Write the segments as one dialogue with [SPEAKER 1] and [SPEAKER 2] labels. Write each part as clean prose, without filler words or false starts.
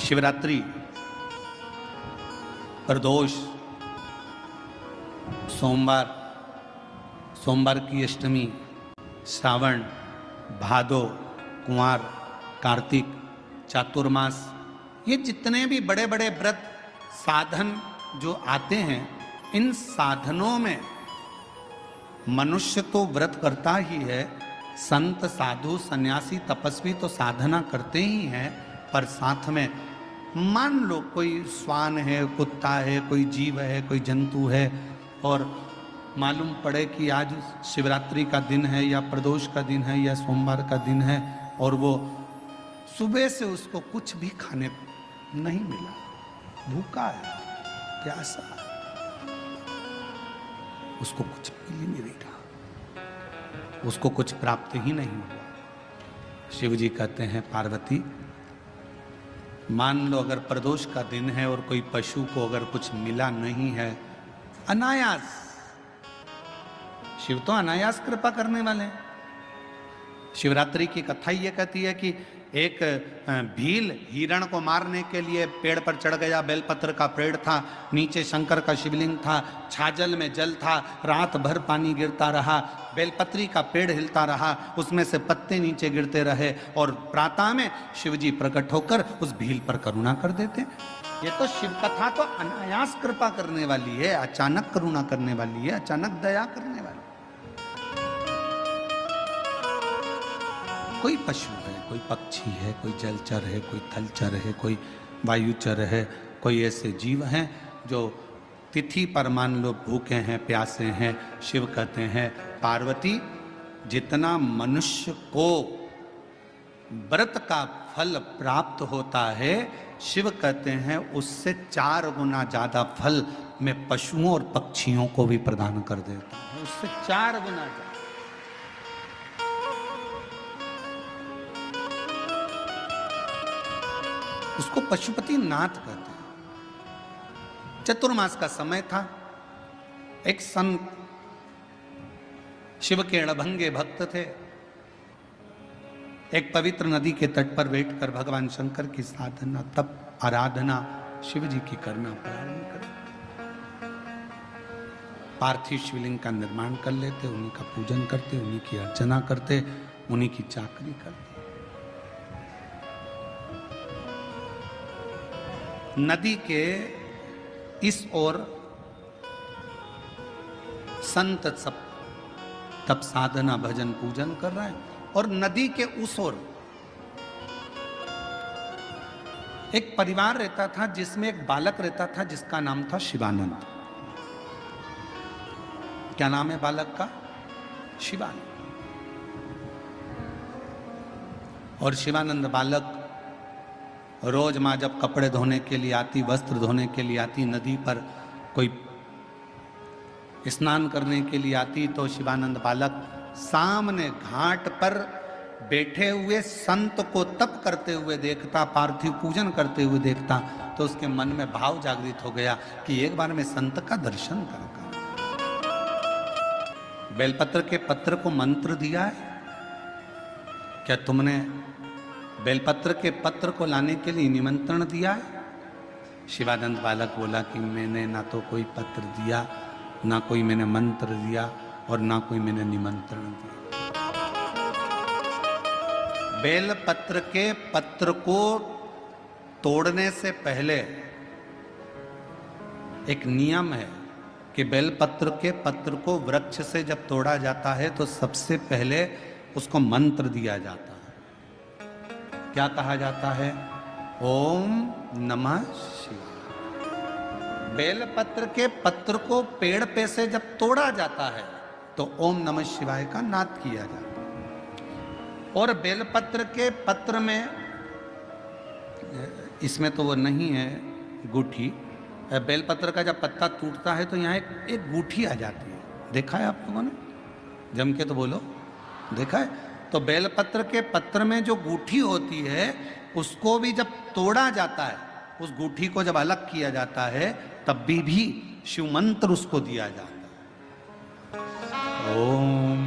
[SPEAKER 1] शिवरात्रि, प्रदोष, सोमवार की अष्टमी, श्रावण, भादो, कुंवार, कार्तिक, चातुर्मास, ये जितने भी बड़े बड़े व्रत साधन जो आते हैं, इन साधनों में मनुष्य तो व्रत करता ही है, संत, साधु, सन्यासी, तपस्वी तो साधना करते ही हैं, पर साथ में मान लो कोई श्वान है, कुत्ता है, कोई जीव है, कोई जंतु है, और मालूम पड़े कि आज शिवरात्रि का दिन है या प्रदोष का दिन है या सोमवार का दिन है, और वो सुबह से उसको कुछ भी खाने नहीं मिला, भूखा है, प्यासा है, उसको कुछ मिल ही नहीं रहा, उसको कुछ प्राप्त ही नहीं हुआ। शिव जी कहते हैं, पार्वती मान लो अगर प्रदोष का दिन है और कोई पशु को अगर कुछ मिला नहीं है, अनायास, शिव तो अनायास कृपा करने वाले हैं। शिवरात्रि की कथा ये कहती है कि एक भील हिरण को मारने के लिए पेड़ पर चढ़ गया, बेलपत्र का पेड़ था, नीचे शंकर का शिवलिंग था, छाजल में जल था, रात भर पानी गिरता रहा, बेलपत्री का पेड़ हिलता रहा, उसमें से पत्ते नीचे गिरते रहे, और प्रातः में शिवजी प्रकट होकर उस भील पर करुणा कर देते। ये तो शिव कथा तो अनायास कृपा करने वाली है, अचानक करुणा करने वाली है, अचानक दया करने वाली। कोई पशु है, कोई पक्षी है, कोई जलचर है, कोई थलचर है, कोई वायुचर है, कोई ऐसे जीव हैं जो तिथि पर मान लो भूखे हैं, प्यासे हैं, शिव कहते हैं, पार्वती जितना मनुष्य को व्रत का फल प्राप्त होता है, शिव कहते हैं उससे 4 गुना ज्यादा फल मैं पशुओं और पक्षियों को भी प्रदान कर देता हूं, उससे 4 गुना ज्यादा। उसको पशुपति नाथ कहते हैं। चतुर्मास का समय था, एक संत शिव के अड़भंगे भक्त थे, एक पवित्र नदी के तट पर बैठकर भगवान शंकर की साधना, तप, आराधना शिव जी की करना प्रारंभ कर, पार्थिव शिवलिंग का निर्माण कर लेते, उन्हीं का पूजन करते, उन्हीं की अर्चना करते, उन्हीं की चाकरी करते। नदी के इस ओर संत सब तप, साधना, भजन, पूजन कर रहे हैं, और नदी के उस ओर एक परिवार रहता था जिसमें एक बालक रहता था जिसका नाम था शिवानंद। क्या नाम है बालक का? शिवानंद। और शिवानंद बालक रोज माँ जब कपड़े धोने के लिए आती, वस्त्र धोने के लिए आती, नदी पर कोई स्नान करने के लिए आती, तो शिवानंद बालक सामने घाट पर बैठे हुए संत को तप करते हुए देखता, पार्थिव पूजन करते हुए देखता, तो उसके मन में भाव जागृत हो गया कि एक बार मैं संत का दर्शन करूंगा। बेलपत्र के पत्र को मंत्र दिया है क्या तुमने? बेलपत्र के पत्र को लाने के लिए निमंत्रण दिया है? शिवानंद बालक बोला कि मैंने ना तो कोई पत्र दिया, ना कोई मैंने मंत्र दिया, और ना कोई मैंने निमंत्रण दिया। बेलपत्र के पत्र को तोड़ने से पहले एक नियम है कि बेलपत्र के पत्र को वृक्ष से जब तोड़ा जाता है तो सबसे पहले उसको मंत्र दिया जाता है। क्या कहा जाता है? ओम नमः शिवाय। बेलपत्र के पत्र को पेड़ पे से जब तोड़ा जाता है तो ओम नमः शिवाय का नाद किया जाता है। और बेलपत्र के पत्र में, इसमें तो वो नहीं है गूठी, बेलपत्र का जब पत्ता टूटता है तो यहाँ एक गूठी आ जाती है। देखा है आप लोगों ने? जम के तो बोलो, देखा है? तो बेलपत्र के पत्र में जो गूठी होती है उसको भी जब तोड़ा जाता है, उस गूठी को जब अलग किया जाता है, तब भी शिव मंत्र उसको दिया जाता है। ओम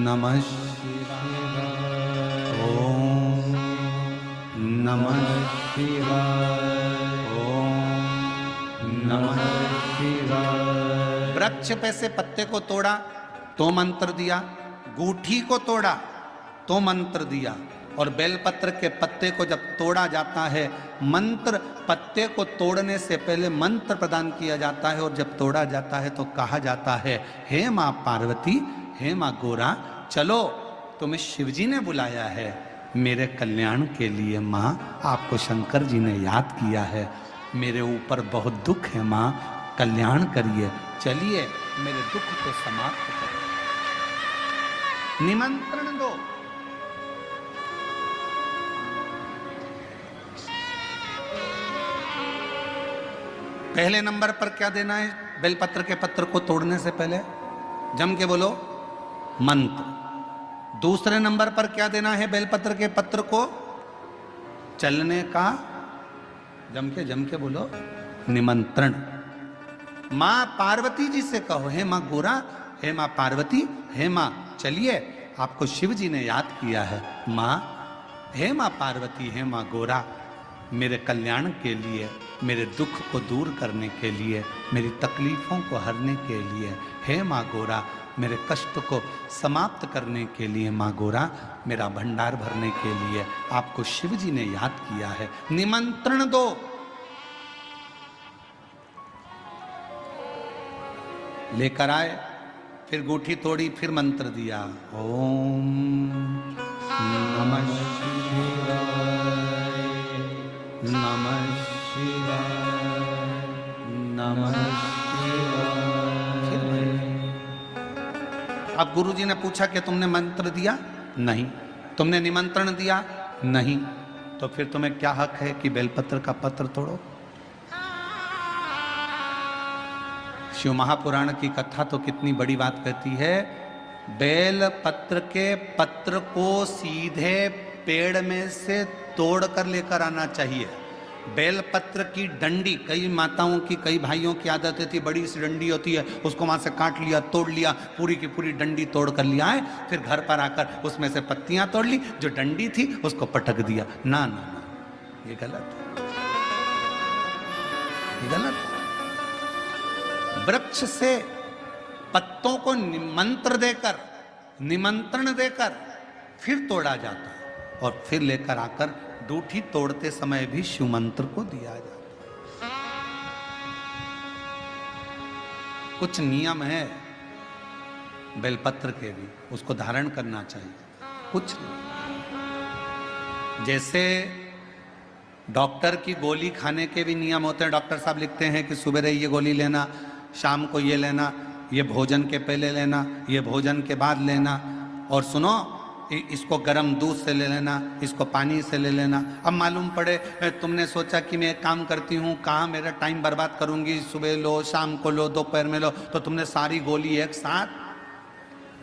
[SPEAKER 1] नमः शिवाय, ओम नमः शिवाय। ओम नमः शिवाय। वृक्ष पे से पत्ते को तोड़ा तो मंत्र दिया, गूठी को तोड़ा तो मंत्र दिया, और बेलपत्र के पत्ते को जब तोड़ा जाता है, मंत्र पत्ते को तोड़ने से पहले मंत्र प्रदान किया जाता है, और जब तोड़ा जाता है तो कहा जाता है, हे माँ पार्वती, हे माँ गोरा, चलो तुम्हें शिवजी ने बुलाया है मेरे कल्याण के लिए। माँ आपको शंकर जी ने याद किया है, मेरे ऊपर बहुत दुख है माँ, कल्याण करिए, चलिए मेरे दुख को समाप्त करिए, निमंत्रण दो। पहले नंबर पर क्या देना है बेलपत्र के पत्र को तोड़ने से पहले? जम के बोलो, मंत्र। दूसरे नंबर पर क्या देना है बेलपत्र के पत्र को चलने का? जम के बोलो, निमंत्रण। मां पार्वती जी से कहो, हे मां गोरा, हे मां पार्वती, हे मां चलिए, आपको शिव जी ने याद किया है। मां, हे मां पार्वती, हे मां गोरा, मेरे कल्याण के लिए, मेरे दुख को दूर करने के लिए, मेरी तकलीफों को हरने के लिए, हे मां गोरा, मेरे कष्ट को समाप्त करने के लिए, मां गोरा, मेरा भंडार भरने के लिए आपको शिव जी ने याद किया है, निमंत्रण दो। लेकर आए, फिर गूठी तोड़ी, फिर मंत्र दिया, ओम नमः शिवाय, नमः शिवाय, नमः शिवाय। अब गुरुजी ने पूछा कि तुमने मंत्र दिया? नहीं। तुमने निमंत्रण दिया? नहीं। तो फिर तुम्हें क्या हक है कि बेलपत्र का पत्र तोड़ो? शिव महापुराण की कथा तो कितनी बड़ी बात कहती है, बेल पत्र के पत्र को सीधे पेड़ में से तोड़ कर लेकर आना चाहिए। बेल पत्र की डंडी, कई माताओं की, कई भाइयों की आदत थी, बड़ी सी डंडी होती है, उसको वहां से काट लिया, तोड़ लिया, पूरी की पूरी डंडी तोड़ कर लिया है, फिर घर पर आकर उसमें से पत्तियां तोड़ ली, जो डंडी थी उसको पटक दिया। ना ना ना, ये गलत है, ये गलत है। वृक्ष से पत्तों को निमंत्रण देकर फिर तोड़ा जाता है, और फिर लेकर आकर डूठी तोड़ते समय भी शिव मंत्र को दिया जाता है। कुछ नियम है बेलपत्र के भी, उसको धारण करना चाहिए। कुछ जैसे डॉक्टर की गोली खाने के भी नियम होते हैं। डॉक्टर साहब लिखते हैं कि सुबह ये गोली लेना, शाम को ये लेना, ये भोजन के पहले लेना, ये भोजन के बाद लेना, और सुनो इसको गर्म दूध से ले लेना, इसको पानी से ले लेना। अब मालूम पड़े तुमने सोचा कि मैं एक काम करती हूँ, कहाँ मेरा टाइम बर्बाद करूँगी, सुबह लो, शाम को लो, दोपहर में लो, तो तुमने सारी गोली एक साथ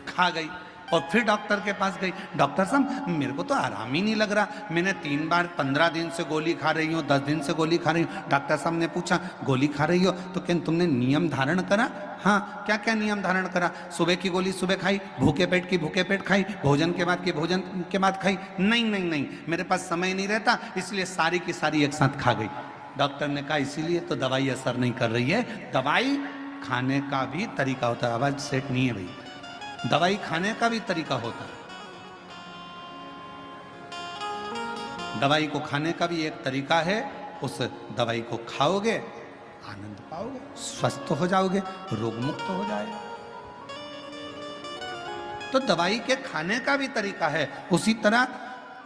[SPEAKER 1] खा गई, और फिर डॉक्टर के पास गई, डॉक्टर साहब मेरे को तो आराम ही नहीं लग रहा, मैंने 3 बार 15 दिन से गोली खा रही हूँ, 10 दिन से गोली खा रही हूँ। डॉक्टर साहब ने पूछा गोली खा रही हो तो क्या तुमने नियम धारण करा? हाँ, क्या क्या नियम धारण करा? सुबह की गोली सुबह खाई, भूखे पेट की भूखे पेट खाई, भोजन के बाद की भोजन के बाद खाई? नहीं नहीं नहीं, मेरे पास समय नहीं रहता, इसलिए सारी की सारी एक साथ खा गई। डॉक्टर ने कहा इसीलिए तो दवाई असर नहीं कर रही है। दवाई खाने का भी तरीका होता है। आवाज सेट नहीं है भाई, दवाई खाने का भी तरीका होता है। दवाई को खाने का भी एक तरीका है, उस दवाई को खाओगे आनंद पाओगे, स्वस्थ हो जाओगे, रोग मुक्त हो जाएगा। तो दवाई के खाने का भी तरीका है। उसी तरह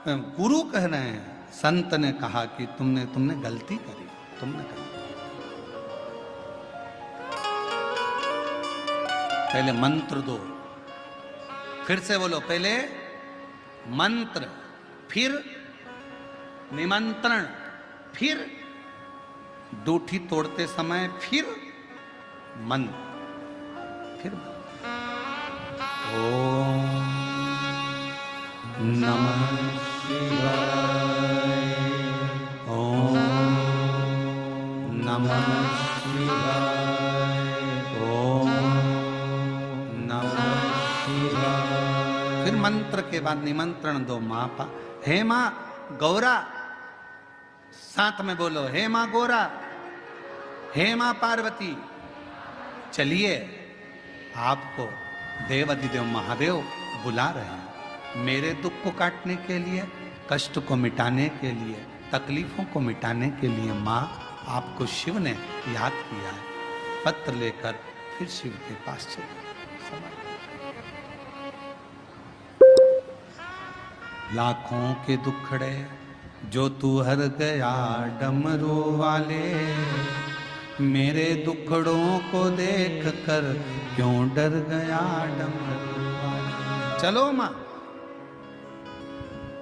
[SPEAKER 1] गुरु कह रहे हैं, संत ने कहा कि तुमने गलती करी, तुमने गलती। पहले मंत्र दो, फिर से बोलो, पहले मंत्र, फिर निमंत्रण, फिर डूठी तोड़ते समय फिर मंत्र, फिर ओम नमः शिवाय, ओम नमः शिवाय, ओम नमः शिवाय। फिर मंत्र के बाद निमंत्रण दो। माँ हे माँ गौरा, साथ में बोलो, हे मां गोरा, हे मां पार्वती, चलिए आपको देव अधिदेव महादेव बुला रहे हैं मेरे दुख को काटने के लिए, कष्ट को मिटाने के लिए, तकलीफों को मिटाने के लिए। मां, आपको शिव ने याद किया है। पत्र लेकर फिर शिव के पास चले। लाखों के दुखड़े जो तू हर गया डमरू वाले, मेरे दुखड़ों को देख कर क्यों डर गया डमरू वाले। चलो मां,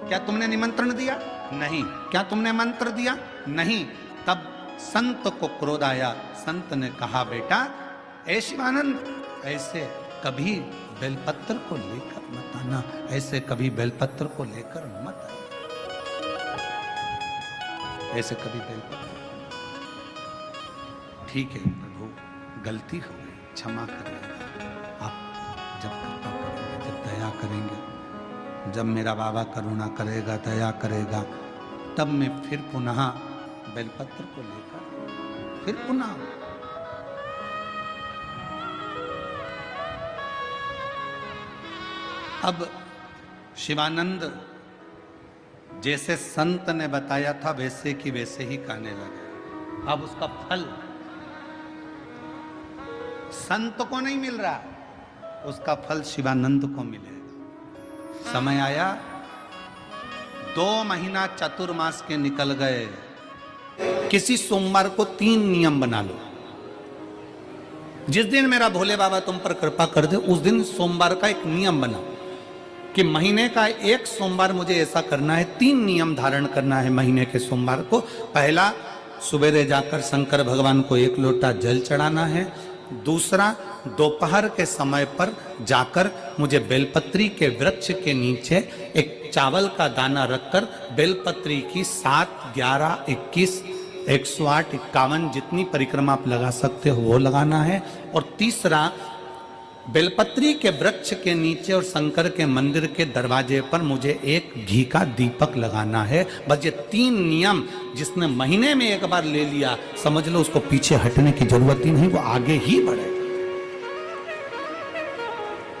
[SPEAKER 1] क्या तुमने निमंत्रण दिया? नहीं। क्या तुमने मंत्र दिया? नहीं। तब संत को क्रोध आया। संत ने कहा, बेटा ऐ शिवानंद, ऐसे कभी बेलपत्र को लेकर मत आना, ऐसे कभी बेलपत्र को लेकर मत आना, ऐसे कभी बेलपत्र। ठीक है प्रभु, गलती हो गई, क्षमा करिएगा। आप जब कृपा करेंगे, जब दया करेंगे, जब मेरा बाबा करुणा करेगा, दया करेगा, तब मैं फिर पुनः बेलपत्र को लेकर फिर पुनः। अब शिवानंद जैसे संत ने बताया था वैसे की वैसे ही कहने लगे। अब उसका फल संत को नहीं मिल रहा, उसका फल शिवानंद को मिलेगा। समय आया, 2 महीना चतुर्मास के निकल गए। किसी सोमवार को 3 नियम बना लो। जिस दिन मेरा भोले बाबा तुम पर कृपा कर दे, उस दिन सोमवार का एक नियम बनाओ कि महीने का एक सोमवार मुझे ऐसा करना है। 3 नियम धारण करना है महीने के सोमवार को। पहला, सुबेरे जाकर शंकर भगवान को 1 लोटा जल चढ़ाना है। दूसरा, दोपहर के समय पर जाकर मुझे बेलपत्री के वृक्ष के नीचे एक चावल का दाना रखकर बेलपत्री की 7, 11, 21, 108, 51 जितनी परिक्रमा आप लगा सकते हो वो लगाना है। और तीसरा, बेलपत्री के वृक्ष के नीचे और शंकर के मंदिर के दरवाजे पर मुझे एक घी का दीपक लगाना है। बस ये 3 नियम जिसने महीने में एक बार ले लिया, समझ लो उसको पीछे हटने की जरूरत ही नहीं, वो आगे ही बढ़े।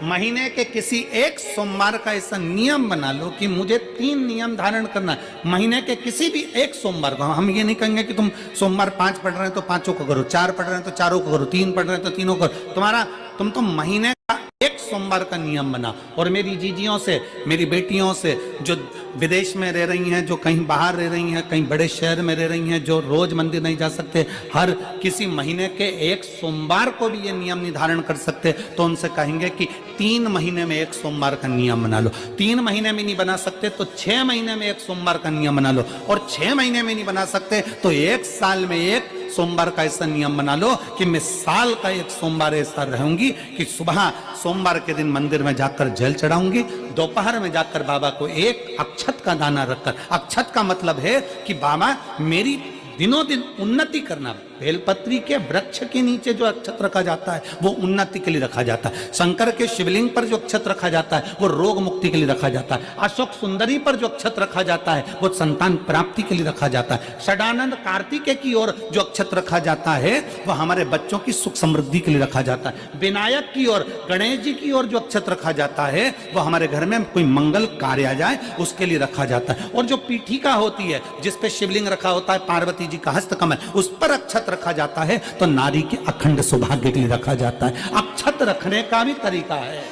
[SPEAKER 1] महीने के किसी एक सोमवार का ऐसा नियम बना लो कि मुझे 3 नियम धारण करना है। महीने के किसी भी एक सोमवार को। हम ये नहीं कहेंगे कि तुम सोमवार 5 पढ़ रहे हैं तो 5 को करो, 4 पढ़ रहे हैं तो 4 को करो, 3 पढ़ रहे हैं तो 3 को करो। तुम तो महीने का एक सोमवार का नियम बना। और मेरी जीजियों से, मेरी बेटियों से जो विदेश में रह रही हैं, जो कहीं बाहर रह रही हैं, कहीं बड़े शहर में रह रही हैं, जो रोज मंदिर नहीं जा सकते, हर किसी महीने के एक सोमवार को भी ये नियम निर्धारण कर सकते, तो उनसे कहेंगे कि 3 महीने में एक सोमवार का नियम बना लो। 3 महीने में नहीं बना सकते तो 6 महीने में एक सोमवार का नियम बना लो। और 6 महीने में नहीं बना सकते तो 1 साल में एक सोमवार का ऐसा नियम बना लो कि मैं साल का एक सोमवार ऐसा रहूंगी कि सुबह सोमवार के दिन मंदिर में जाकर जल चढ़ाऊंगी, दोपहर में जाकर बाबा को एक अक्षत का दाना रखकर। अक्षत का मतलब है कि बाबा मेरी दिनों दिन उन्नति करना। बेलपत्री के वृक्ष के नीचे जो अक्षत रखा जाता है वो उन्नति के लिए रखा जाता है। शंकर के शिवलिंग पर जो अक्षत रखा जाता है वो रोग मुक्ति के लिए रखा जाता है। अशोक सुंदरी पर जो अक्षत रखा जाता है वो संतान प्राप्ति के लिए रखा जाता है। षडानंद कार्तिकेय की ओर जो अक्षत रखा जाता है वो हमारे बच्चों की सुख समृद्धि के लिए रखा जाता है। विनायक की ओर, गणेश जी की ओर जो अक्षत रखा जाता है वो हमारे घर में कोई मंगल कार्य आ जाए उसके लिए रखा जाता है। और जो पीठिका होती है जिसपे शिवलिंग रखा होता है, पार्वती जी का हस्तकमल, उस पर अक्षत रखा जाता है तो नारी के अखंड सौभाग्य के लिए रखा जाता है। अक्षत रखने का भी तरीका है।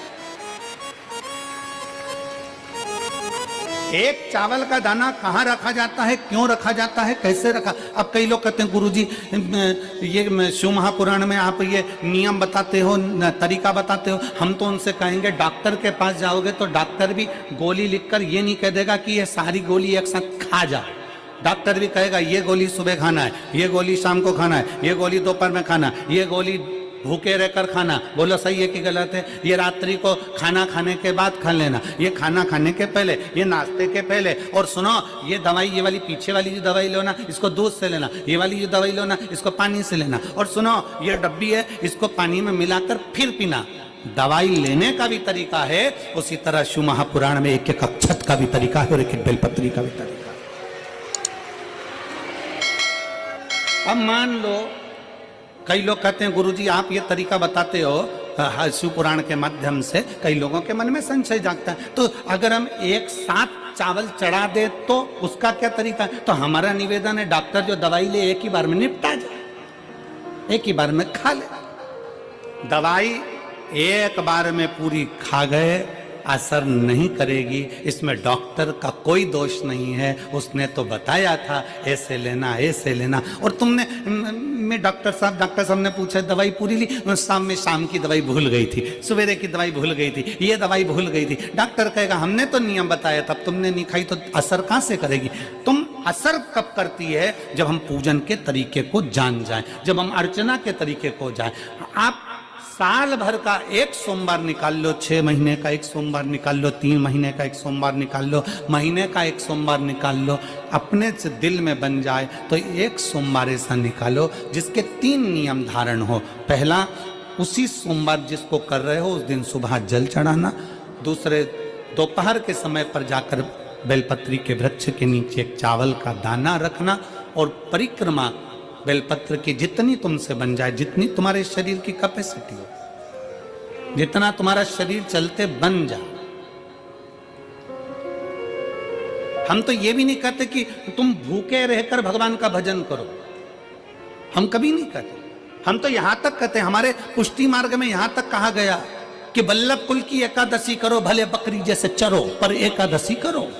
[SPEAKER 1] एक चावल का दाना कहां रखा जाता है, क्यों रखा जाता है, कैसे रखा। अब कई लोग कहते हैं गुरुजी ये शिव महापुराण में आप ये नियम बताते हो, तरीका बताते हो। हम तो उनसे कहेंगे डॉक्टर के पास जाओगे तो डॉक्टर भी गोली लिखकर ये नहीं कह देगा कि ये सारी गोली एक साथ खा जा। डॉक्टर भी कहेगा ये गोली सुबह खाना है, ये गोली शाम को खाना है, ये गोली दोपहर में खाना, ये गोली भूखे रहकर खाना। बोलो सही है कि गलत है। ये रात्रि को खाना खाने के बाद खा लेना, ये खाना खाने के पहले, ये नाश्ते के पहले। और सुनो ये दवाई, ये वाली पीछे वाली जो दवाई लो ना इसको दूध से लेना, ये वाली जो दवाई लो ना इसको पानी से लेना। और सुनो ये डब्बी है इसको पानी में मिलाकर फिर पीना। दवाई लेने का भी तरीका है, उसी तरह शिव महापुराण में एक एक अक्षत का भी तरीका है और एक एक बेलपत्री का भी तरीका। अब मान लो कई लोग कहते हैं गुरुजी आप ये तरीका बताते हो शिव पुराण के माध्यम से, कई लोगों के मन में संशय जागता है, तो अगर हम एक साथ चावल चढ़ा दे तो उसका क्या तरीका है? तो हमारा निवेदन है डॉक्टर जो दवाई ले एक ही बार में निपटा जाए, एक ही बार में खा ले। दवाई एक बार में पूरी खा गए असर नहीं करेगी, इसमें डॉक्टर का कोई दोष नहीं है, उसने तो बताया था ऐसे लेना ऐसे लेना। और तुमने मैं डॉक्टर साहब ने पूछा दवाई पूरी ली, शाम की दवाई भूल गई थी, सवेरे की दवाई भूल गई थी, ये दवाई भूल गई थी। डॉक्टर कहेगा हमने तो नियम बताया तब तुमने नहीं खाई, तो असर कहां से करेगी? तुम असर कब करती है? जब हम पूजन के तरीके को जान जाएं, जब हम अर्चना के तरीके को जाएं। आप साल भर का एक सोमवार निकाल लो, 6 महीने का एक सोमवार निकाल लो, 3 महीने का एक सोमवार निकाल लो, महीने का एक सोमवार निकाल लो, अपने से दिल में बन जाए तो एक सोमवार ऐसा निकालो जिसके 3 नियम धारण हो। पहला, उसी सोमवार जिसको कर रहे हो उस दिन सुबह जल चढ़ाना। दूसरे, दोपहर के समय पर जाकर बेलपत्री के वृक्ष के नीचे एक चावल का दाना रखना। और परिक्रमा बेलपत्र की जितनी तुमसे बन जाए, जितनी तुम्हारे शरीर की कैपेसिटी हो, जितना तुम्हारा शरीर चलते बन जाए। हम तो ये भी नहीं कहते कि तुम भूखे रहकर भगवान का भजन करो, हम कभी नहीं कहते। हम तो यहां तक कहते हैं, हमारे पुष्टि मार्ग में यहां तक कहा गया कि वल्लभ कुल की एकादशी करो, भले बकरी जैसे चरो पर एकादशी करो।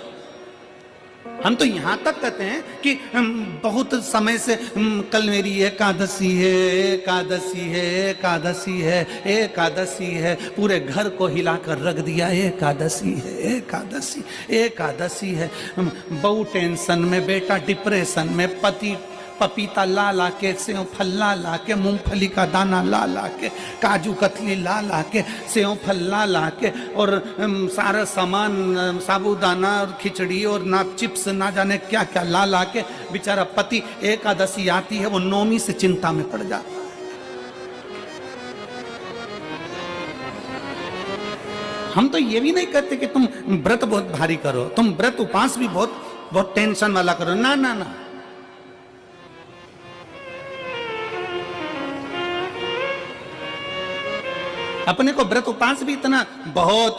[SPEAKER 1] हम तो यहां तक कहते हैं कि बहुत समय से कल मेरी एकादशी है, एकादशी है, एकादशी है, एकादशी है, पूरे घर को हिलाकर रख दिया, एकादशी है, एकादशी, एकादशी है। बहू टेंशन में, बेटा डिप्रेशन में, पति पपीता ला ला के, सेव फल ला ला के, मूंगफली का दाना ला ला के, काजू कतली ला ला के, सेव फल ला ला के, और सारा सामान साबूदाना और खिचड़ी और ना चिप्स ना जाने क्या क्या ला ला के, बेचारा पति एकादशी आती है वो नौमी से चिंता में पड़ जाता है। हम तो ये भी नहीं कहते कि तुम व्रत बहुत भारी करो, तुम व्रत उपास भी बहुत टेंशन वाला करो, ना ना ना। अपने को व्रत उपास भी इतना बहुत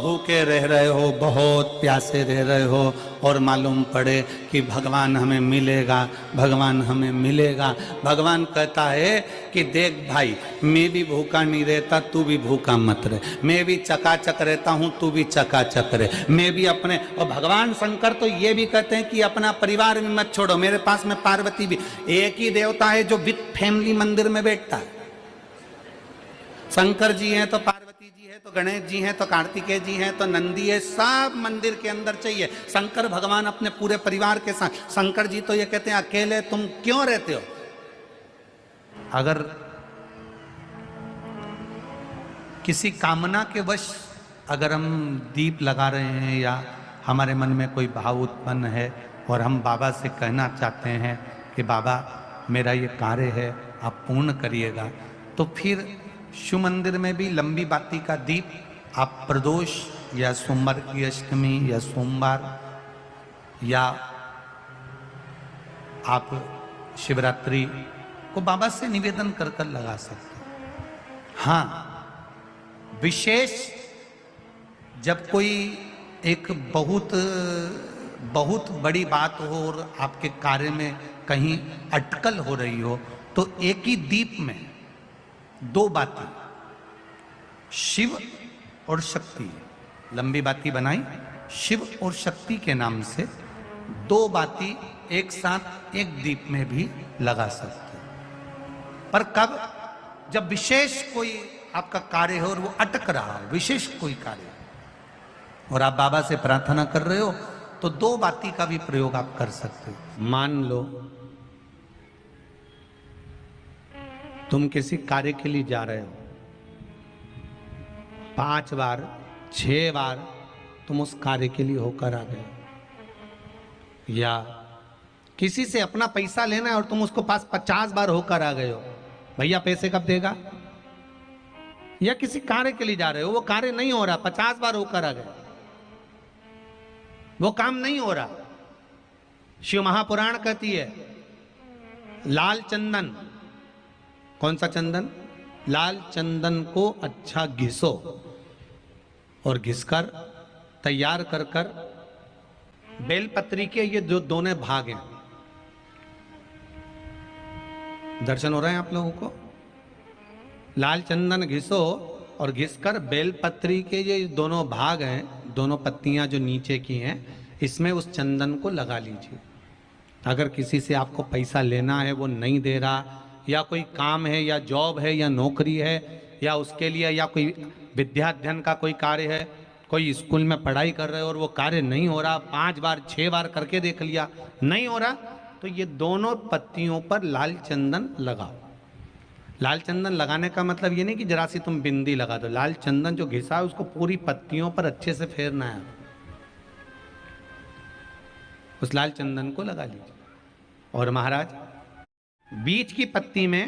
[SPEAKER 1] भूखे रह रहे हो, बहुत प्यासे रह रहे हो, और मालूम पड़े कि भगवान हमें मिलेगा, भगवान हमें मिलेगा। भगवान कहता है कि देख भाई, मैं भी भूखा नहीं रहता, तू भी भूखा मत रहे, मैं भी चकाचक रहता हूँ, तू भी चकाचक रहे, मैं भी अपने। और भगवान शंकर तो ये भी कहते हैं कि अपना परिवार भी मत छोड़ो, मेरे पास में पार्वती भी, एक ही देवता है जो विद फैमिली मंदिर में बैठता है। शंकर जी हैं तो पार्वती जी है, तो गणेश जी हैं, तो कार्तिकेय जी हैं, तो नंदी है, सब मंदिर के अंदर चाहिए। शंकर भगवान अपने पूरे परिवार के साथ। शंकर जी तो ये कहते हैं अकेले तुम क्यों रहते हो? अगर किसी कामना के वश अगर हम दीप लगा रहे हैं या हमारे मन में कोई भाव उत्पन्न है और हम बाबा से कहना चाहते हैं कि बाबा मेरा ये कार्य है आप पूर्ण करिएगा, तो फिर शिव मंदिर में भी लंबी बाती का दीप आप प्रदोष या सोमवार की अष्टमी या सोमवार या आप शिवरात्रि को बाबा से निवेदन कर कर लगा सकते हैं। हाँ, विशेष जब कोई एक बहुत बड़ी बात हो और आपके कार्य में कहीं अटकल हो रही हो, तो एक ही दीप में 2 बाती, शिव और शक्ति, लंबी बाती बनाई, शिव और शक्ति के नाम से 2 बाती एक साथ एक दीप में भी लगा सकते हैं। पर कब? जब विशेष कोई आपका कार्य हो और वो अटक रहा हो, विशेष कोई कार्य, और आप बाबा से प्रार्थना कर रहे हो, तो 2 बाती का भी प्रयोग आप कर सकते हो। मान लो तुम किसी कार्य के लिए जा रहे हो, 5 बार 6 बार तुम उस कार्य के लिए होकर आ गए, या किसी से अपना पैसा लेना है और तुम उसको पास 50 बार होकर आ गए हो, भैया पैसे कब देगा? या किसी कार्य के लिए जा रहे हो, वो कार्य नहीं हो रहा, 50 बार होकर आ गए, वो काम नहीं हो रहा। शिव महापुराण कहती है लाल चंदन, कौन सा चंदन? लाल चंदन को अच्छा घिसो और घिसकर तैयार कर कर बेलपत्री के ये जो दोनों भाग हैं, दर्शन हो रहे हैं आप लोगों को? लाल चंदन घिसो और घिसकर बेलपत्री के ये दोनों भाग हैं, दोनों पत्तियां जो नीचे की हैं, इसमें उस चंदन को लगा लीजिए। अगर किसी से आपको पैसा लेना है, वो नहीं दे रहा, या कोई काम है या जॉब है या नौकरी है या उसके लिए, या कोई विद्याध्ययन का कोई कार्य है, कोई स्कूल में पढ़ाई कर रहे हो और वो कार्य नहीं हो रहा, 5 बार 6 बार करके देख लिया नहीं हो रहा, तो ये दोनों पत्तियों पर लाल चंदन लगाओ। लाल चंदन लगाने का मतलब ये नहीं कि जरा सी तुम बिंदी लगा दो, लाल चंदन जो घिसा है उसको पूरी पत्तियों पर अच्छे से फेरना है। उस लाल चंदन को लगा लीजिए और महाराज बीच की पत्ती में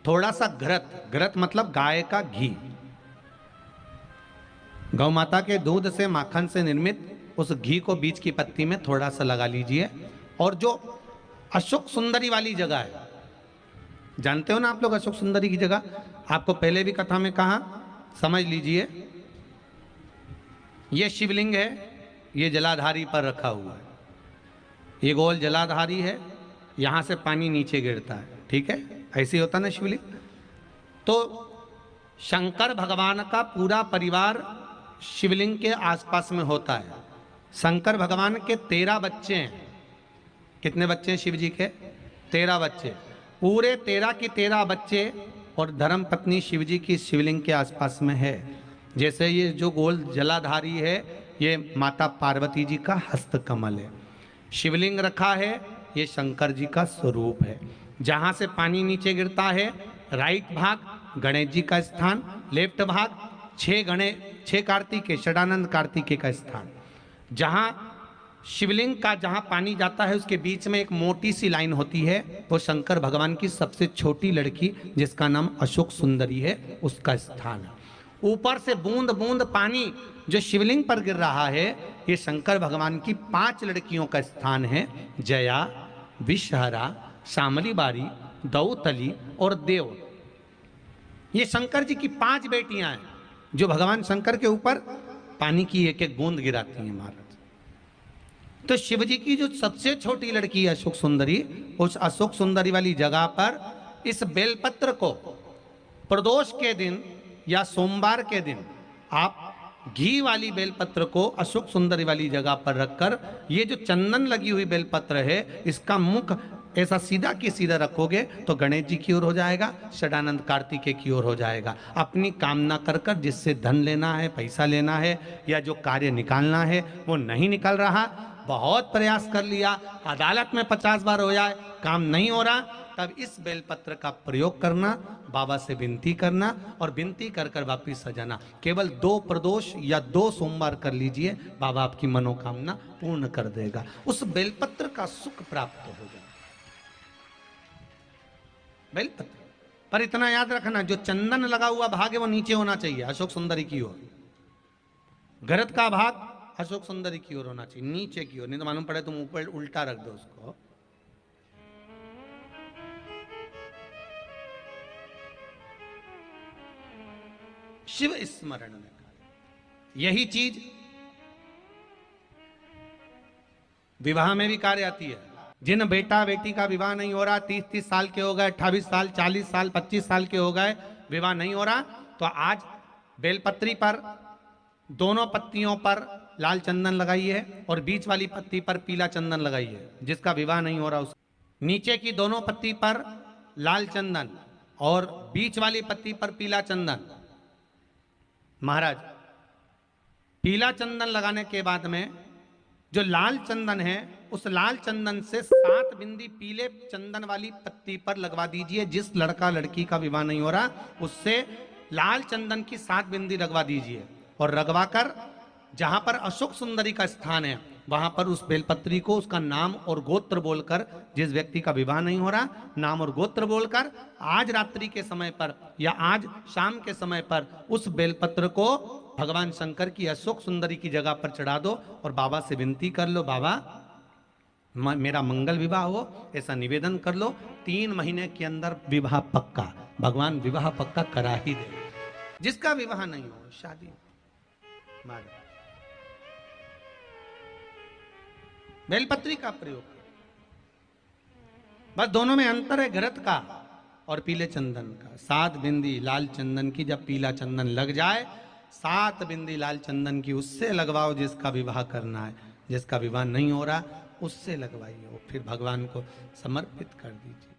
[SPEAKER 1] थोड़ा सा घृत, घृत मतलब गाय का घी, गौ माता के दूध से माखन से निर्मित उस घी को बीच की पत्ती में थोड़ा सा लगा लीजिए। और जो अशोक सुंदरी वाली जगह है, जानते हो ना आप लोग अशोक सुंदरी की जगह, आपको पहले भी कथा में कहा, समझ लीजिए ये शिवलिंग है, ये जलाधारी पर रखा हुआ है, ये गोल जलाधारी है, यहां से पानी नीचे गिरता है, ठीक है, ऐसे होता ना शिवलिंग। तो शंकर भगवान का पूरा परिवार शिवलिंग के आसपास में होता है। शंकर भगवान के 13 बच्चे हैं। कितने बच्चे हैं शिव जी के? 13 बच्चे, पूरे 13 के 13 बच्चे और धर्म पत्नी शिव जी की शिवलिंग के आसपास में है। जैसे ये जो गोल जलाधारी है, ये माता पार्वती जी का हस्त कमल है। शिवलिंग रखा है, ये शंकर जी का स्वरूप है। जहां से पानी नीचे गिरता है, राइट भाग गणेश जी का स्थान, लेफ्ट भाग 6 कार्तिकेय, षडानंद कार्तिकेय का स्थान। जहां शिवलिंग का जहां पानी जाता है उसके बीच में एक मोटी सी लाइन होती है, वो शंकर भगवान की सबसे छोटी लड़की जिसका नाम अशोक सुंदरी है, उसका स्थान है। ऊपर से बूंद बूंद पानी जो शिवलिंग पर गिर रहा है, ये शंकर भगवान की 5 लड़कियों का स्थान है, जया, विषहरा, शामली बारी, दौतली और देव। ये शंकर जी की 5 बेटियां हैं जो भगवान शंकर के ऊपर पानी की एक एक बूंद गिराती हैं महाराज। तो शिव जी की जो सबसे छोटी लड़की है अशोक सुंदरी, उस अशोक सुंदरी वाली जगह पर इस बेलपत्र को प्रदोष के दिन या सोमवार के दिन आप घी वाली बेलपत्र को अशोक सुंदरी वाली जगह पर रखकर, ये जो चंदन लगी हुई बेलपत्र है, इसका मुख ऐसा सीधा की सीधा रखोगे तो गणेश जी की ओर हो जाएगा, षडानंद कार्तिकेय की ओर हो जाएगा। अपनी कामना कर कर जिससे धन लेना है, पैसा लेना है, या जो कार्य निकालना है वो नहीं निकल रहा, बहुत प्रयास कर लिया, अदालत में 50 बार हो जाए, काम नहीं हो रहा, तब इस बेलपत्र का प्रयोग करना, बाबा से विनती करना और विनती कर कर वापिस सजाना। केवल 2 प्रदोष या 2 सोमवार कर लीजिए, बाबा आपकी मनोकामना पूर्ण कर देगा। उस बेलपत्र का सुख प्राप्त हो जाए। बेलपत्र पर इतना याद रखना, जो चंदन लगा हुआ भाग है वो नीचे होना चाहिए, अशोक सुंदरी की ओर। घृत का भाग अशोक सुंदरी की ओर होना चाहिए, नीचे की ओर, नहीं तो मालूम पड़े तुम ऊपर उल्टा रख दो उसको। शिव स्मरण में यही चीज विवाह में भी कार्य आती है। जिन बेटा बेटी का विवाह नहीं हो रहा, 30-30 साल के हो गए, 28 साल, 40 साल, 25 साल के हो गए, विवाह नहीं हो रहा, तो आज बेलपत्री पर दोनों पत्तियों पर लाल चंदन लगाइए और बीच वाली पत्ती पर पीला चंदन लगाइए। जिसका विवाह नहीं हो रहा उस नीचे की दोनों पत्ती पर लाल चंदन और बीच वाली पत्ती पर पीला चंदन। महाराज पीला चंदन लगाने के बाद में जो लाल चंदन है, उस लाल चंदन से 7 बिंदी पीले चंदन वाली पत्ती पर लगवा दीजिए। जिस लड़का लड़की का विवाह नहीं हो रहा उससे लाल चंदन की 7 बिंदी लगवा दीजिए और लगवाकर जहां पर अशोक सुंदरी का स्थान है वहां पर उस बेलपत्री को उसका नाम और गोत्र बोलकर, जिस व्यक्ति का विवाह नहीं हो रहा, नाम और गोत्र बोलकर आज रात्रि के समय पर या आज शाम के समय पर उस बेलपत्र को भगवान शंकर की अशोक सुंदरी की जगह पर चढ़ा दो और बाबा से विनती कर लो, बाबा मेरा मंगल विवाह हो, ऐसा निवेदन कर लो। 3 महीने के अंदर विवाह पक्का, भगवान विवाह पक्का करा ही दे। जिसका विवाह नहीं हो शादी मानो। बेलपत्री का प्रयोग, बस दोनों में अंतर है घृत का और पीले चंदन का। 7 बिंदी लाल चंदन की जब पीला चंदन लग जाए, 7 बिंदी लाल चंदन की उससे लगवाओ जिसका विवाह करना है। जिसका विवाह नहीं हो रहा उससे लगवाइए, फिर भगवान को समर्पित कर दीजिए।